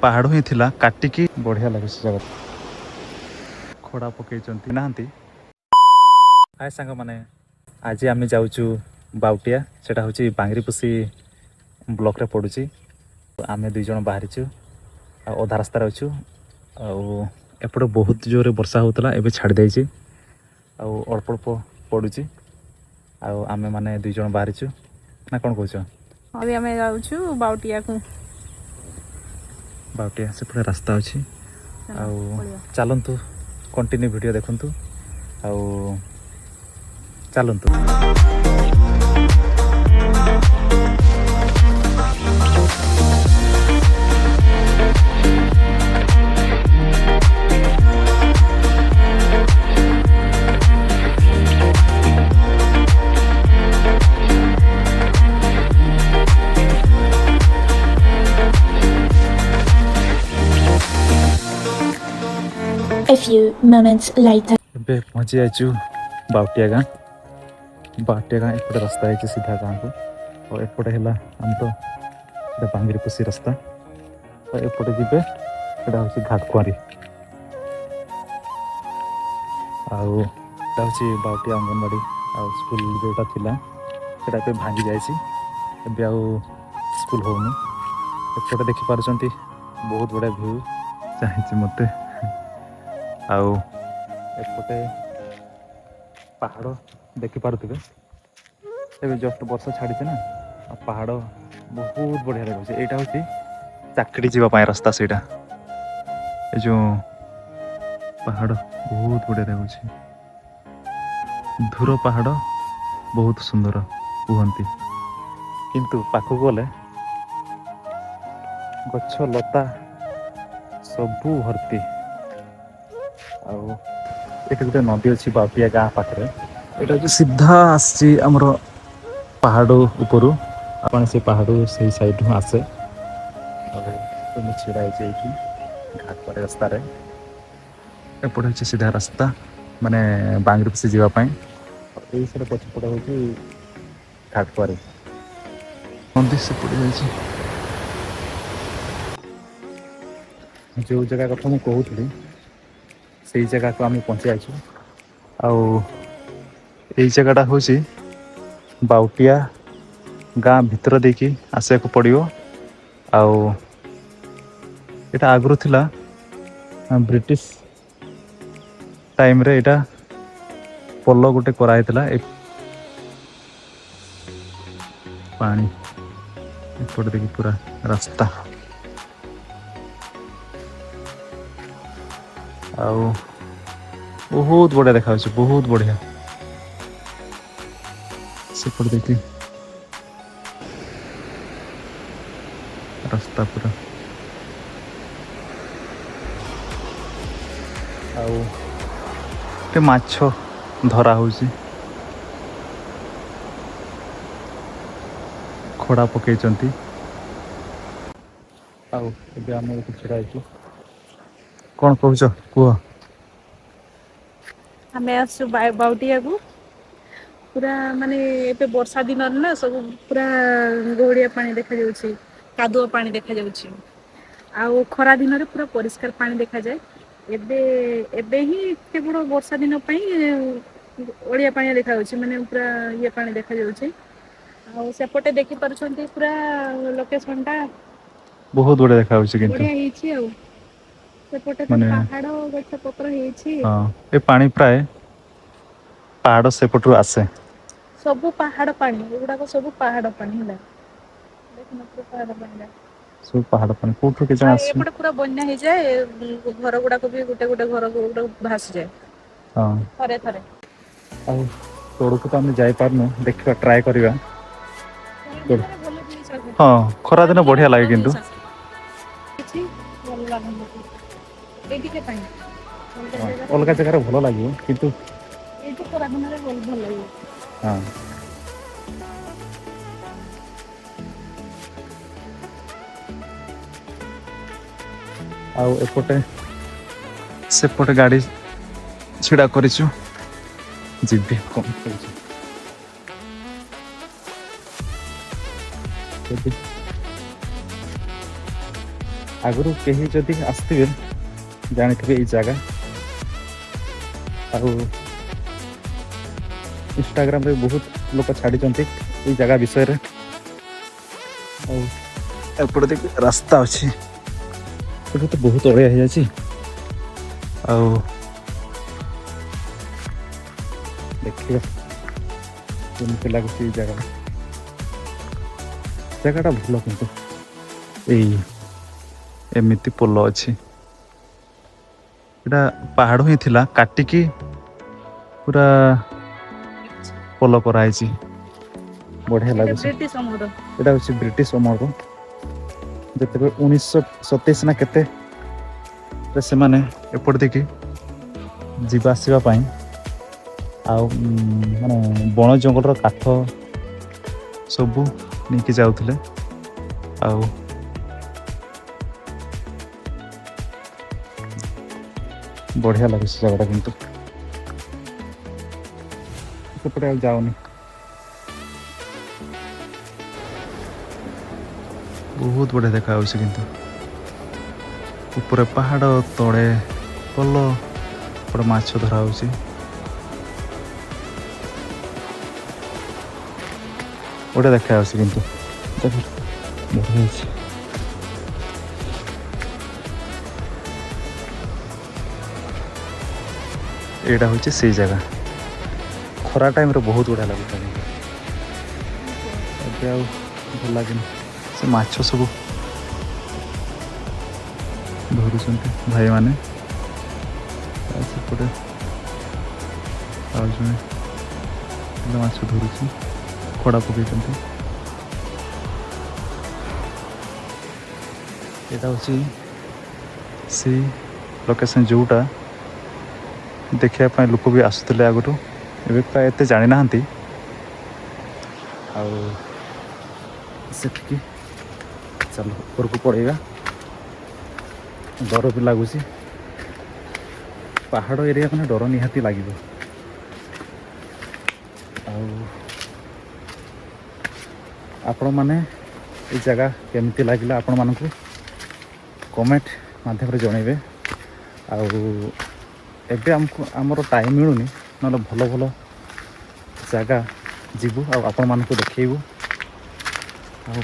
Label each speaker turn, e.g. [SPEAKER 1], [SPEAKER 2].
[SPEAKER 1] पहाड़ ही थिला काटिकी बढ़िया लगे से जगह खड़ा पकई नाहांती। हाय सांग माने आज आम जाऊँ बाउटिया सेटा हूँ बांगरीपुसी ब्लॉक रे पड़ुची। आम दुई जन बाहरीचु अधा रास्तार अच्छु एपटे बहुत जोर वर्षा होता एवं छाड़ी देछि अल्प अल्प पड़ुची आम मैंने दुई जन बाहरीचु ना कौन कौच
[SPEAKER 2] अभी आम जाऊँ बाउटिया को
[SPEAKER 1] बाउटिया से पूरा रास्ता अच्छी चलतु कंटिन्यू वीडियो देखंतु चलतु।
[SPEAKER 3] A few moments later.
[SPEAKER 1] ଏବେ ପହଞ୍ଚି ଯାଇଛୁ ବାଉଟିଆ ଗାଁ। ବାଉଟିଆ ଗାଁ ଏପଟେ ରାସ୍ତା ହେଇଛି ସିଧା ଗାଁକୁ ଆଉ ଏପଟେ ହେଲା ଆମର ଏଇଟା ବାଙ୍ଗିରିପୋଷି ରାସ୍ତା ଆଉ ଏପଟେ ଯିବେ ଏଇଟା ହେଉଛି ଘାଟକୁଆଁରୀ ଆଉ ଏଇଟା ହେଉଛି ବାଉଟିଆ ଅଙ୍ଗନବାଡ଼ି ଆଉ ସ୍କୁଲ ଯେଉଁଟା ଥିଲା ସେଇଟା ଏବେ ଭାଙ୍ଗି ଯାଇଛି ଏବେ ଆଉ ସ୍କୁଲ ହେଉନି। ଏପଟେ ଦେଖିପାରୁଛନ୍ତି ବହୁତ ବଢ଼ିଆ ଭ୍ୟୁ ଚାହିଁଛି ମୋତେ ଆଉ एपटे पहाड़ देखिपे जस्ट वर्षा छाड़ी ना पहाड़ बहुत बढ़िया लगे। यहाँ हूँ चाकड़ी जावाई रास्ता से जो पहाड़ बहुत बढ़िया लगे। धूर पहाड़ बहुत सुंदर कहते किंतु पाखक गले गछ लता सबू भर्ती एक गोटे नदी अच्छी बाउटिया गाँ पाखे ये सीधा आमर पहाड़ उपरू आपन से पहाड़ से साइड आसे छिड़ा घाट रास्ता एपटे हूँ सीधा रास्ता माने बांगरीपुसी जावाई साइड पछपटे हूँ घाटकुआरी नदी सेपटे जो जगह कथा मुझे कहूली से जगह को आम पहुँची आईछु आई जगहटा हूँ बाउटिया गाँ भितर देकी आसिया को पड़ो आटा आगु थिला ब्रिटिश टाइम रे एटा पोल गोटे कराई पानी एपटे देखी पूरा रास्ता आउ बहुत बढ़िया देखा बहुत बढ़िया सेपट देखी रास्ता पूरा आउ माछ धरा होची खड़ा पकई आउ आम छड़ा कौन कहूच कह
[SPEAKER 2] आम आसु बाउटिया को पूरा माने ए वर्षा दिन ना सब पूरा गोड़िया पानी देखा जाउछि कादुआ पानी देखा जाउछि आउ खरा दिन रे पूरा परिष्कार पानी देखा जाए। एबे एबे ही केवल वर्षा दिन पई ओडिया पानी देखा जाउछि माने पूरा ये पानी देखा जाउछि आउ सेपटे देखि परछंती पूरा लोकेशन टा
[SPEAKER 1] बहुत बढ़िया देखा होछि किंतु
[SPEAKER 2] बढ़िया हिची आउ सेपटे तो पहाड़ गछ पत्र हिची
[SPEAKER 1] हाँ ए पानी प्राय पहाड़ सेपटू आसे
[SPEAKER 2] सब पहाड़ पानी एगुड़ा सब पहाड़ पानी है देखो पहाड़ पानी
[SPEAKER 1] सब पहाड़ पानी कोठो के जण आसे
[SPEAKER 2] एपटे पूरा बन्या हो जाए घर गुड़ा को भी गोटे गोटे घर गुड़ा भासी जाए
[SPEAKER 1] हाँ
[SPEAKER 2] थरे थरे
[SPEAKER 1] आ तोड़को तो हम जाई पारनु देखा ट्राई करबा हाँ खरा दिन बढ़िया लगे किंतु अलग जगह भल लगे किंतु हाँ आउ एपटे सेपटे गाड़ी छिड़ा करिछु जिबे कौन करिछु ଆଗରୁ କେହି ଯଦି ଆସିଥିବେ ଜାଣିଥିବେ ଏଇ ଜାଗା। ଆଉ ଇନଷ୍ଟାଗ୍ରାମରେ ବହୁତ ଲୋକ ଛାଡ଼ିଛନ୍ତି ଏଇ ଜାଗା ବିଷୟରେ। ଆଉ ଏପଟେ ଦେଖି ରାସ୍ତା ଅଛି, ଏଠି ତ ବହୁତ ଅଳିଆ ହେଇଯାଇଛି। ଆଉ ଦେଖିବା କେମିତି ଲାଗୁଛି ଏଇ ଜାଗା। ଜାଗାଟା ଭଲ, କିନ୍ତୁ ଏଇ ଏମିତି ପୋଲ ଅଛି। ଏଇଟା ପାହାଡ଼ ହିଁ ଥିଲା, କାଟିକି ପୁରା ପୋଲ କରାହେଇଛି। ବଢ଼ିଆ
[SPEAKER 2] ଏଇଟା
[SPEAKER 1] ଲାଗୁଛି।
[SPEAKER 2] ବ୍ରିଟିଶ ଅମଳ।
[SPEAKER 1] ଏଇଟା ହେଉଛି ବ୍ରିଟିଶ ଅମଳର, ଯେତେବେଳେ 1927 ନା କେତେରେ ସେମାନେ ଏପଟେ ଦେଇକି ଯିବା ଆସିବା ପାଇଁ ଆଉ ମାନେ ବଣ ଜଙ୍ଗଲର କାଠ ସବୁ ନେଇକି ଯାଉଥିଲେ। ଆଉ ବଢ଼ିଆ ଲାଗୁଛି ଜାଗାଟା, କିନ୍ତୁ ସେପଟେ ଆଉ ଯାଉନି। ବହୁତ ବଢ଼ିଆ ଦେଖାଯାଉଛି, କିନ୍ତୁ ଉପରେ ପାହାଡ଼, ତଳେ ପୋଲ, ଏପଟେ ମାଛ ଧରା ହେଉଛି। ବଢ଼ିଆ ଦେଖାଯାଉଛି, କିନ୍ତୁ ବଢ଼ିଆ ହେଇଛି। ଏଇଟା ହେଉଛି ସେଇ ଜାଗା। ଖରା ଟାଇମ୍ରେ ବହୁତ ବଢ଼ିଆ ଲାଗୁଥିଲା, କିନ୍ତୁ ଏବେ ଆଉ ଭଲ ଲାଗେନି। ସେ ମାଛ ସବୁ ଧରୁଛନ୍ତି ଭାଇମାନେ। ଆଉ ସେପଟେ ଆଉ ଜଣେ ମାଛ ଧରୁଛି, ଖଡ଼ା ପକେଇଛନ୍ତି। ଏଇଟା ହେଉଛି ସେଇ ଲୋକେସନ୍ ଯେଉଁଟା ଦେଖିବା ପାଇଁ ଲୋକ ବି ଆସୁଥିଲେ ଆଗରୁ, ଏବେ ପ୍ରାୟ ଏତେ ଜାଣିନାହାନ୍ତି। ଆଉ ସେଠିକି ଚାଲ ଉପରକୁ ପଳେଇବା। ଡର ବି ଲାଗୁଛି, ପାହାଡ଼ ଏରିଆ ମାନେ ଡର ନିହାତି ଲାଗିବ। ଆଉ ଆପଣମାନେ ଏଇ ଜାଗା କେମିତି ଲାଗିଲା ଆପଣମାନଙ୍କୁ କମେଣ୍ଟ ମାଧ୍ୟମରେ ଜଣାଇବେ। ଆଉ ଏବେ ଆମର ଟାଇମ୍ ମିଳୁନି, ନହେଲେ ଭଲ ଭଲ ଜାଗା ଯିବୁ ଆଉ ଆପଣମାନଙ୍କୁ ଦେଖେଇବୁ। ଆଉ